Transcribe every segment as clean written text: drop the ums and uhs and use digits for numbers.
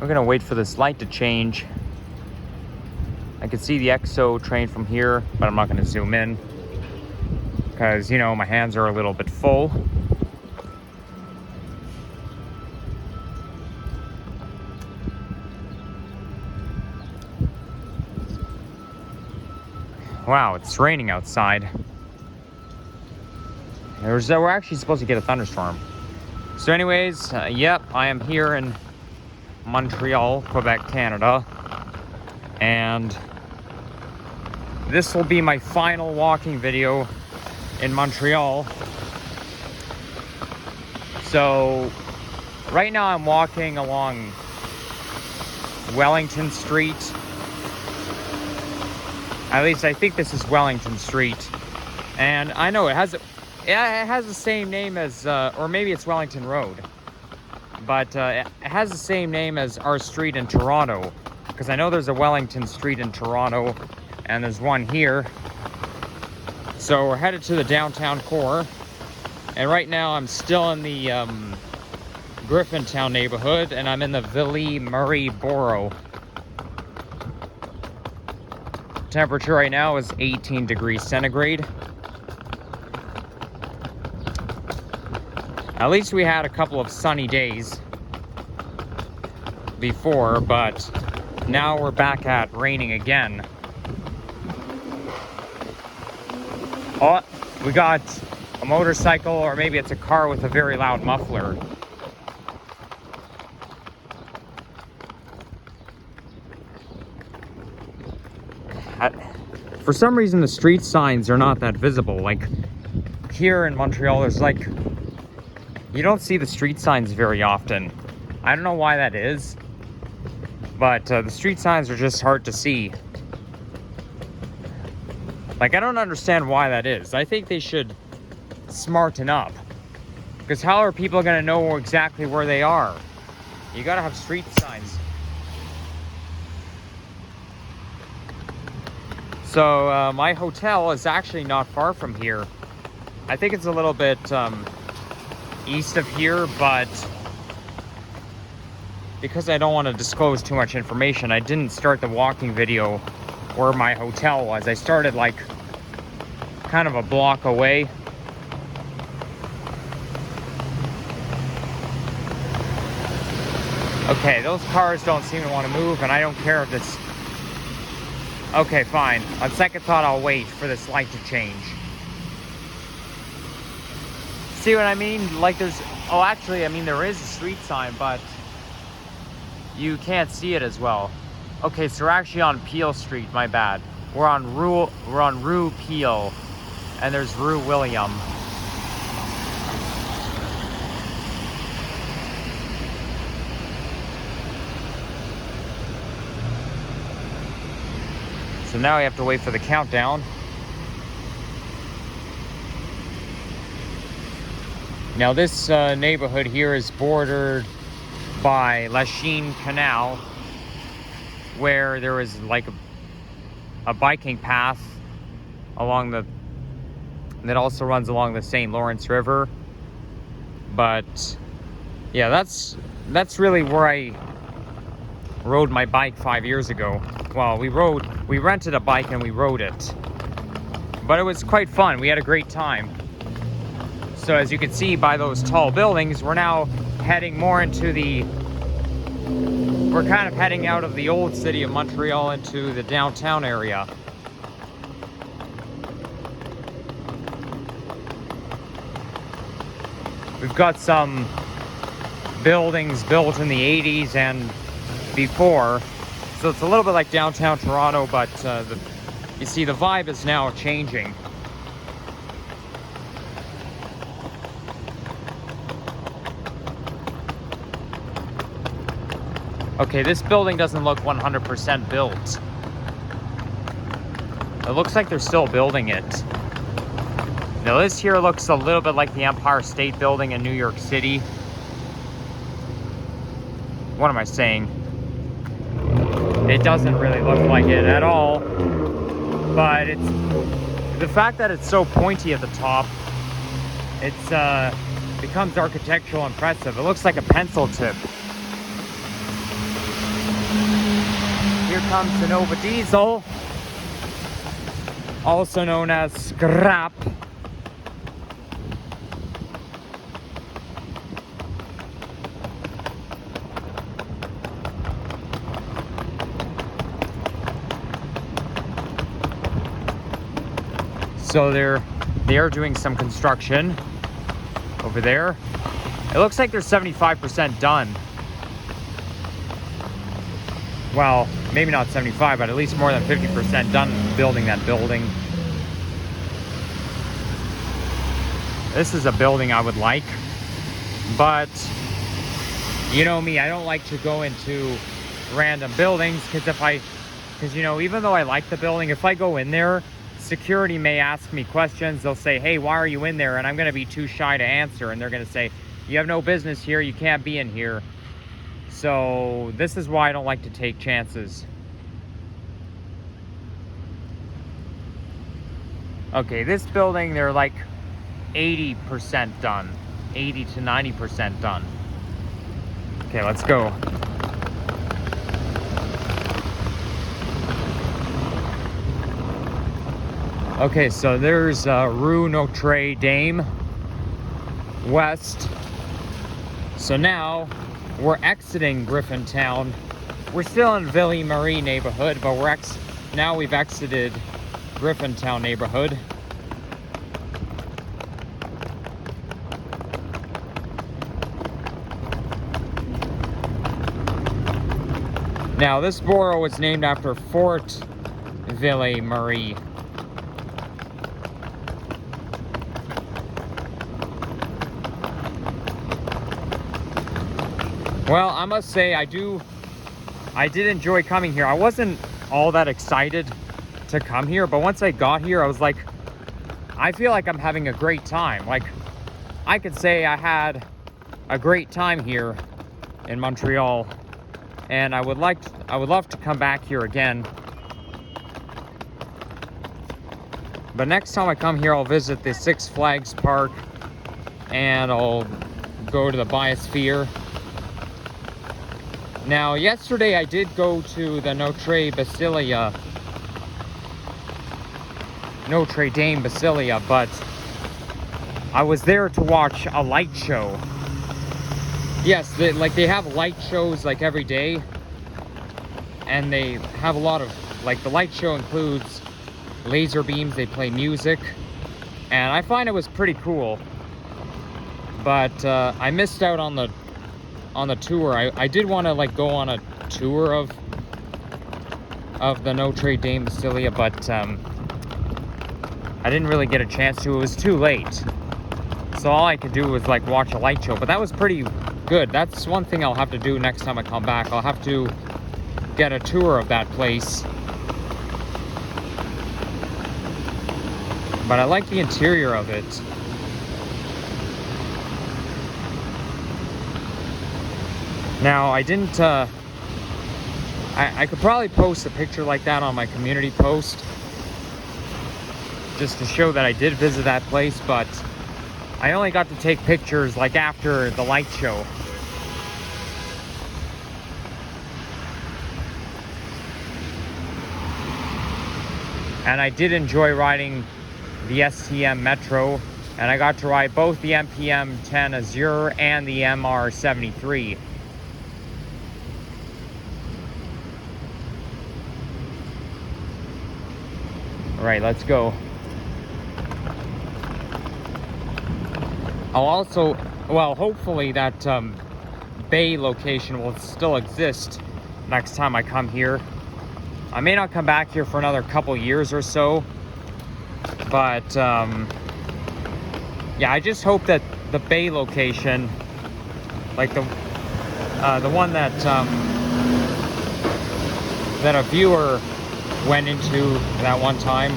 We're gonna wait for this light to change. I can see the EXO train from here, but I'm not gonna zoom in because, you know, my hands are a little bit full. Wow, it's raining outside. We're actually supposed to get a thunderstorm. So anyways, yep, I am here in Montreal, Quebec, Canada. And this will be my final walking video in Montreal. So right now I'm walking along Wellington Street. At least I think this is Wellington Street. And I know it has the same name as, or maybe it's Wellington Road. But it has the same name as our street in Toronto. Because I know there's a Wellington Street in Toronto, and there's one here. So we're headed to the downtown core. And right now I'm still in the Griffintown neighborhood, and I'm in the Ville-Marie borough. Temperature right now is 18 degrees centigrade. At least we had a couple of sunny days before, but now we're back at raining again. Oh, we got a motorcycle, or maybe it's a car with a very loud muffler. For some reason, the street signs are not that visible. Like here in Montreal, there's like, you don't see the street signs very often. I don't know why that is, but the street signs are just hard to see. Like, I don't understand why that is. I think they should smarten up, because how are people going to know exactly where they are? You got to have street signs. So my hotel is actually not far from here. I think it's a little bit east of here, but because I don't want to disclose too much information, I didn't start the walking video where my hotel was. I started like kind of a block away. Okay, those cars don't seem to want to move, and I don't care if this... Okay, fine. On second thought, I'll wait for this light to change. See what I mean? Like there's... Oh, actually, I mean, there is a street sign, but you can't see it as well. Okay, so we're actually on Peel Street, my bad. We're on Rue Peel, and there's Rue William. So now we have to wait for the countdown. Now this neighborhood here is bordered by Lachine Canal, where there is like a biking path along that also runs along the St. Lawrence River. But yeah, that's really where I rode my bike 5 years ago. Well, we rented a bike and we rode it, but it was quite fun. We had a great time. So as you can see by those tall buildings, we're now heading more into we're kind of heading out of the old city of Montreal into the downtown area. We've got some buildings built in the 80s and before, so it's a little bit like downtown Toronto, but you see the vibe is now changing. Okay, this building doesn't look 100% built. It looks like they're still building it. Now this here looks a little bit like the Empire State Building in New York City. What am I saying? It doesn't really look like it at all, but it's the fact that it's so pointy at the top, it's becomes architectural impressive. It looks like a pencil tip. here comes the Nova Diesel, also known as scrap. So they are doing some construction over there. It looks like they're 75% done. Well, maybe not 75, but at least more than 50% done building that building. This is a building I would like, but you know me, I don't like to go into random buildings because you know, even though I like the building, if I go in there, security may ask me questions. They'll say, hey, why are you in there? And I'm going to be too shy to answer. And they're going to say, you have no business here. You can't be in here. So this is why I don't like to take chances. Okay, this building, they're like 80% done. 80 to 90% done. Okay, let's go. Okay, so there's Rue Notre Dame West. So now we're exiting Griffintown. We're still in Ville-Marie neighborhood, but now we've exited Griffintown neighborhood. Now this borough was named after Fort Ville-Marie. Well, I must say I did enjoy coming here. I wasn't all that excited to come here, but once I got here, I was like, I feel like I'm having a great time. Like, I could say I had a great time here in Montreal, and I would love to come back here again. But next time I come here, I'll visit the Six Flags Park, and I'll go to the Biosphere. Now, yesterday I did go to the Notre Dame Basilia, but I was there to watch a light show. Yes, they have light shows like every day, and they have a lot of, like, the light show includes laser beams, they play music, and I find it was pretty cool. But I missed out on the tour. I did want to like go on a tour of the Notre Dame Basilia, but I didn't really get a chance to. It was too late, so all I could do was like watch a light show. But that was pretty good. That's one thing I'll have to do next time I come back. I'll have to get a tour of that place. But I like the interior of it. Now, I didn't, I could probably post a picture like that on my community post, just to show that I did visit that place, but I only got to take pictures like after the light show. And I did enjoy riding the STM Metro, and I got to ride both the MPM 10 Azure and the MR 73. All right, let's go. I'll also, well, hopefully that bay location will still exist next time I come here. I may not come back here for another couple years or so, but yeah, I just hope that the bay location, like the one that that a viewer went into that one time,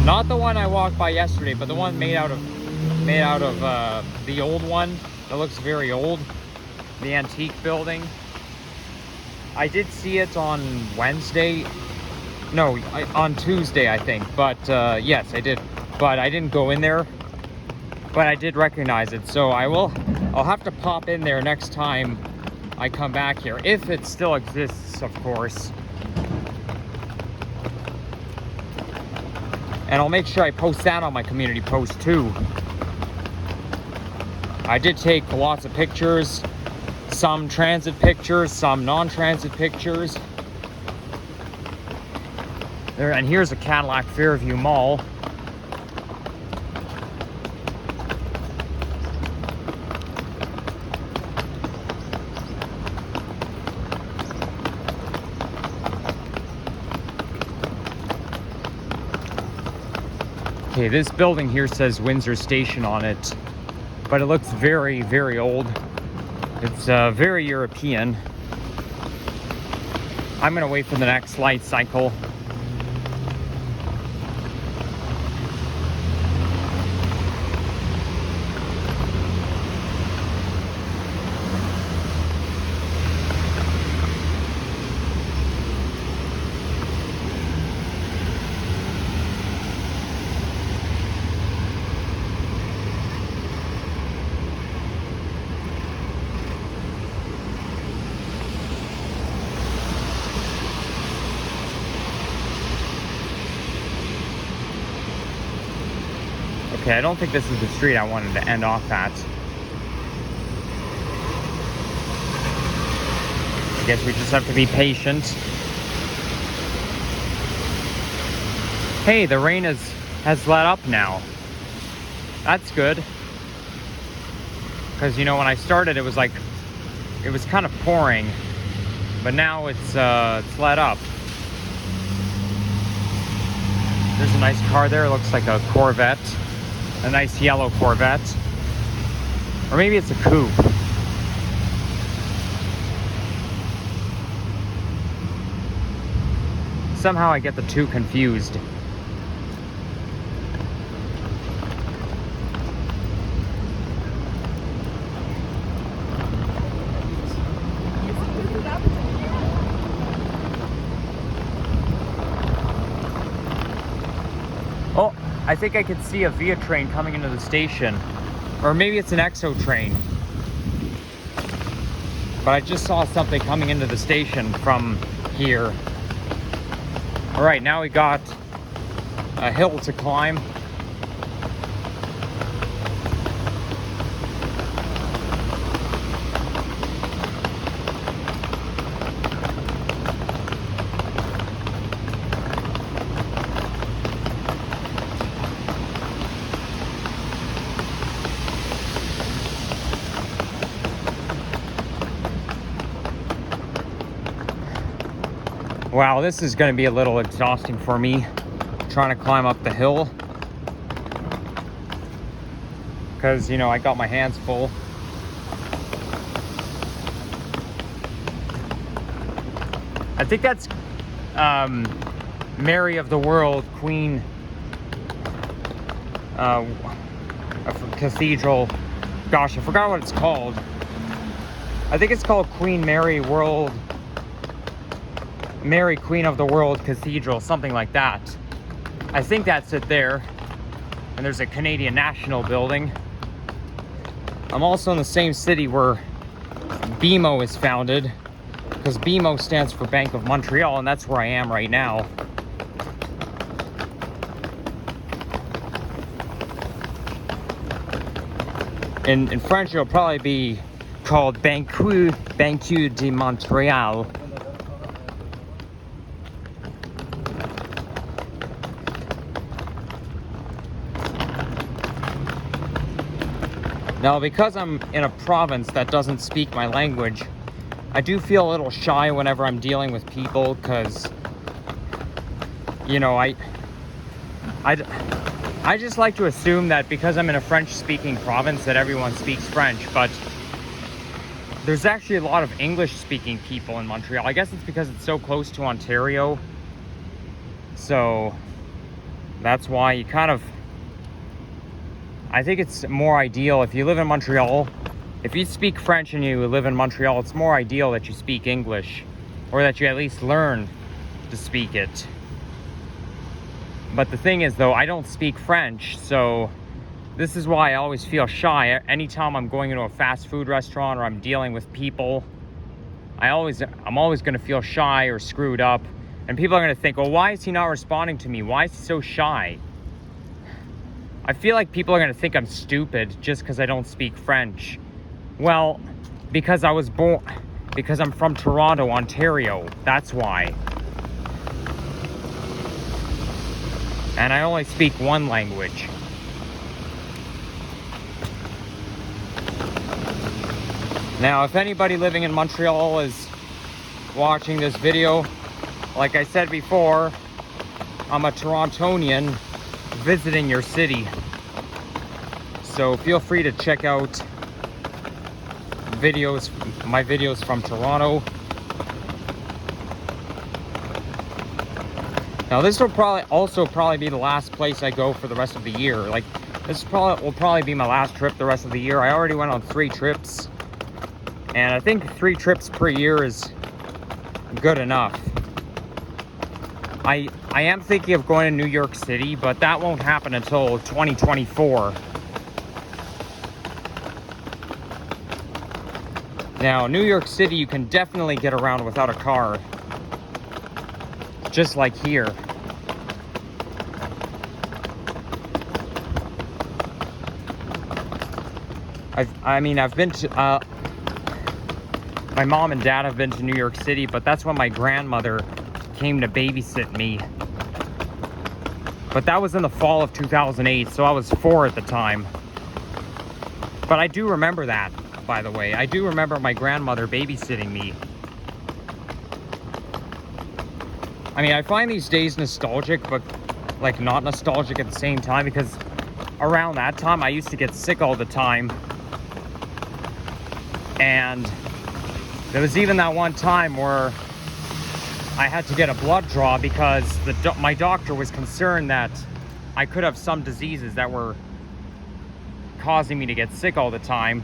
not the one I walked by yesterday, but the one made out of the old one that looks very old, the antique building. I did see it on Wednesday, no, on Tuesday I think, but yes I did, but I didn't go in there, but I did recognize it, so I'll have to pop in there next time I come back here, if it still exists, of course. And I'll make sure I post that on my community post too. I did take lots of pictures, some transit pictures, some non-transit pictures. There, and here's a Cadillac Fairview Mall. Okay, this building here says Windsor Station on it, but it looks very, very old. It's very European. I'm gonna wait for the next light cycle. Okay, I don't think this is the street I wanted to end off at. I guess we just have to be patient. Hey, the rain has let up now. That's good. Because, you know, when I started, it was kind of pouring. But now it's let up. There's a nice car there. It looks like a Corvette. A nice yellow Corvette. Or maybe it's a coupe. Somehow I get the two confused. Oh, I think I could see a Via train coming into the station. Or maybe it's an EXO train. But I just saw something coming into the station from here. All right, now we got a hill to climb. Wow, this is going to be a little exhausting for me, trying to climb up the hill. Because, you know, I got my hands full. I think that's Mary of the World, Queen Cathedral. Gosh, I forgot what it's called. I think it's called Queen Mary Queen of the World Cathedral, something like that. I think that's it there. And there's a Canadian National building. I'm also in the same city where BMO is founded, because BMO stands for Bank of Montreal, and that's where I am right now. In French, it'll probably be called Banque de Montreal. Now, because I'm in a province that doesn't speak my language, I do feel a little shy whenever I'm dealing with people, because, you know, I just like to assume that because I'm in a French-speaking province that everyone speaks French, but there's actually a lot of English-speaking people in Montreal. I guess it's because it's so close to Ontario, so that's why you kind of... I think it's more ideal if you live in Montreal. If you speak French and you live in Montreal, it's more ideal that you speak English, or that you at least learn to speak it. But the thing is, though, I don't speak French, so this is why I always feel shy. Anytime I'm going into a fast food restaurant or I'm dealing with people, I'm always going to feel shy or screwed up. And people are going to think, well, why is he not responding to me? Why is he so shy? I feel like people are going to think I'm stupid just because I don't speak French. Well, because I'm from Toronto, Ontario. That's why. And I only speak one language. Now, if anybody living in Montreal is watching this video, like I said before, I'm a Torontonian visiting your city. So feel free to check out my videos from Toronto. Now this will probably be the last place I go for the rest of the year. Like this will probably be my last trip the rest of the year. I already went on 3 trips. And I think 3 trips per year is good enough. I am thinking of going to New York City, but that won't happen until 2024. Now, New York City, you can definitely get around without a car. Just like here. I've been to... my mom and dad have been to New York City, but that's when my grandmother came to babysit me. But that was in the fall of 2008, so I was 4 at the time. But I do remember that, by the way. I do remember my grandmother babysitting me. I mean, I find these days nostalgic, but like not nostalgic at the same time, because around that time I used to get sick all the time. And there was even that one time where I had to get a blood draw because my doctor was concerned that I could have some diseases that were causing me to get sick all the time.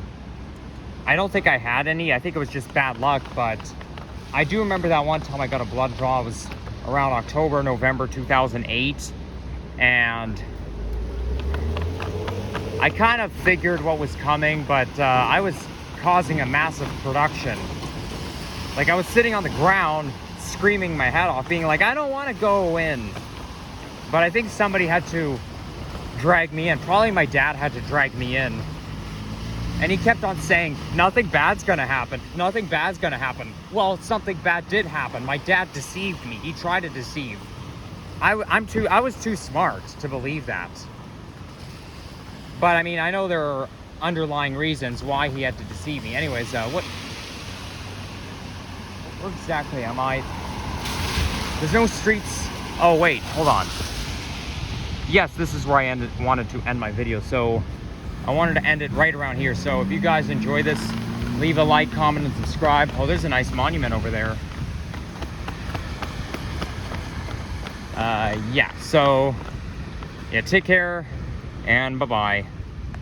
I don't think I had any. I think it was just bad luck, but I do remember that one time I got a blood draw. It was around October, November 2008, and I kind of figured what was coming, but I was causing a massive production. Like I was sitting on the ground screaming my head off, being like, I don't want to go in. But I think somebody had to drag me in. Probably my dad had to drag me in. And he kept on saying, nothing bad's gonna happen. Nothing bad's gonna happen. Well, something bad did happen. My dad deceived me. He tried to deceive. I was too smart to believe that. But I mean, I know there are underlying reasons why he had to deceive me. Anyways, where exactly am I? There's no streets. Oh wait, hold on. Yes, this is where I wanted to end my video. So I wanted to end it right around here. So if you guys enjoy this, leave a like, comment, and subscribe. Oh, there's a nice monument over there. Yeah, so yeah, take care and bye-bye.